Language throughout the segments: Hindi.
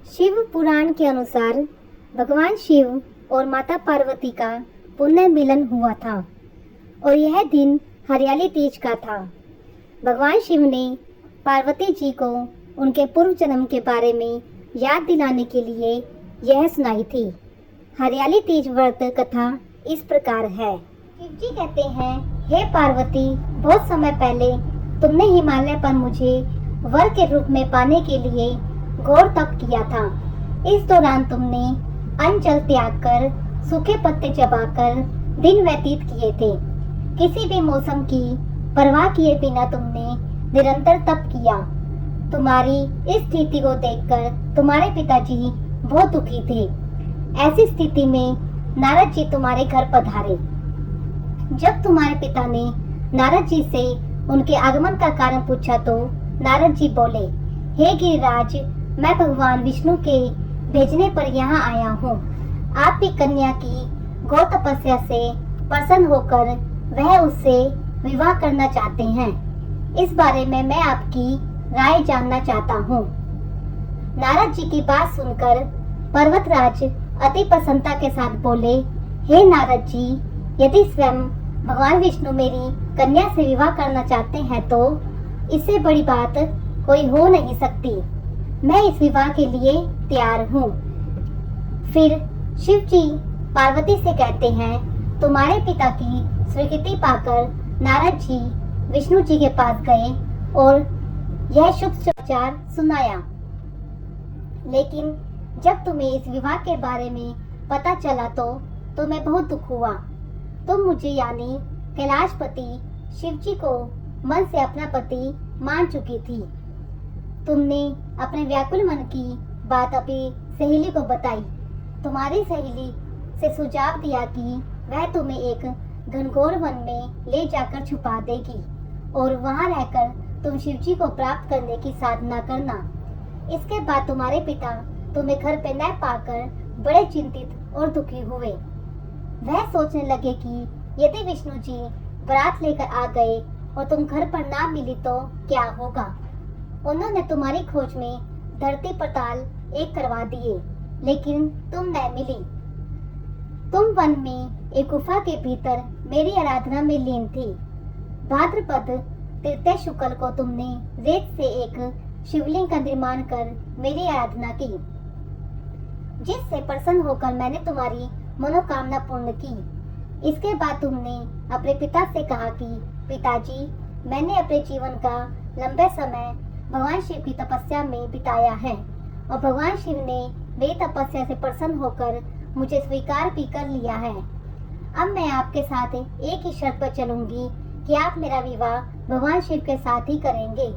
शिव पुराण के अनुसार भगवान शिव और माता पार्वती का पुण्य मिलन हुआ था और यह दिन हरियाली तीज का था। भगवान शिव ने पार्वती जी को उनके पूर्व जन्म के बारे में याद दिलाने के लिए यह सुनाई थी। हरियाली तीज व्रत कथा इस प्रकार है। शिव जी कहते हैं, हे पार्वती, बहुत समय पहले तुमने हिमालय पर मुझे वर के रूप में पाने के लिए घोर तप किया था। इस दौरान तुमने अन्न जल त्याग कर सूखे पत्ते चबाकर दिन व्यतीत किए थे। किसी भी मौसम की परवाह किए बिना तुमने निरंतर तप किया। तुम्हारी इस स्थिति को देखकर तुम्हारे पिताजी बहुत दुखी थे। ऐसी स्थिति में नारद जी तुम्हारे घर पधारे। जब तुम्हारे पिता ने नारद जी से उनके आगमन का कारण पूछा तो नारद जी बोले, हे गिरिराज, मैं भगवान विष्णु के भेजने पर यहाँ आया हूँ। आपकी कन्या की घोर तपस्या से प्रसन्न होकर वह उससे विवाह करना चाहते हैं। इस बारे में मैं आपकी राय जानना चाहता हूँ। नारद जी की बात सुनकर पर्वतराज अति प्रसन्नता के साथ बोले, हे नारद जी, यदि स्वयं भगवान विष्णु मेरी कन्या से विवाह करना चाहते हैं तो इससे बड़ी बात कोई हो नहीं सकती। मैं इस विवाह के लिए तैयार हूँ। फिर शिव जी पार्वती से कहते हैं, तुम्हारे पिता की स्वीकृति पाकर नारद जी विष्णु जी के पास गए और यह शुभ समाचार सुनाया। लेकिन जब तुम्हें इस विवाह के बारे में पता चला तो मैं बहुत दुख हुआ। तुम मुझे यानी कैलाशपति शिव जी को मन से अपना पति मान चुकी थी। तुमने अपने व्याकुल मन की बात अपनी सहेली को बताई। तुम्हारी सहेली से सुझाव दिया कि वह तुम्हें एक घनघोर वन में ले जाकर छुपा देगी और वहां रहकर तुम शिव जी को प्राप्त करने की साधना करना। इसके बाद तुम्हारे पिता तुम्हें घर पे न पाकर बड़े चिंतित और दुखी हुए। वह सोचने लगे कि यदि विष्णु जी बारात लेकर आ गए और तुम घर पर ना मिली तो क्या होगा। उन्होंने तुम्हारी खोज में धरती पताल एक करवा दिए, लेकिन तुम न मिली। तुम वन में एक गुफा के भीतर मेरी आराधना में लीन थी। भाद्रपद तृतीय शुक्ल को तुमने रेत से एक शिवलिंग का निर्माण कर मेरी आराधना की, जिससे प्रसन्न होकर मैंने तुम्हारी मनोकामना पूर्ण की। इसके बाद तुमने अपने पिता से कहा कि पिताजी, मैंने अपने जीवन का लंबे समय भगवान शिव की तपस्या में बिताया है और भगवान शिव ने मेरी तपस्या से प्रसन्न होकर मुझे स्वीकार भी कर लिया है। अब मैं आपके साथ एक ही शर्त पर चलूंगी कि आप मेरा विवाह भगवान शिव के साथ ही करेंगे।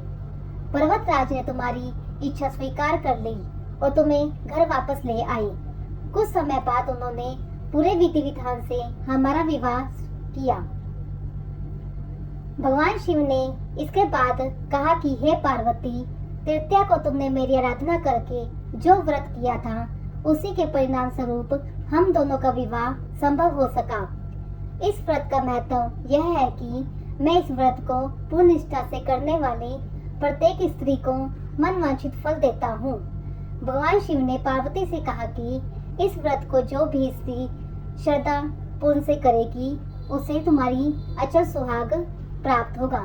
पर्वतराज ने तुम्हारी इच्छा स्वीकार कर ली और तुम्हें घर वापस ले आए। कुछ समय बाद उन्होंने पूरे विधि विधान से हमारा विवाह किया। भगवान शिव ने इसके बाद कहा कि हे पार्वती, तृतीया को तुमने मेरी आराधना करके जो व्रत किया था उसी के परिणाम स्वरूप हम दोनों का विवाह संभव हो सका। इस व्रत का महत्व यह है कि मैं इस व्रत को पूर्ण निष्ठा से करने वाली प्रत्येक स्त्री को मनवांछित फल देता हूँ। भगवान शिव ने पार्वती से कहा कि इस व्रत को जो भी स्त्री श्रद्धा पूर्ण से करेगी उसे तुम्हारी अचल सुहाग प्राप्त होगा।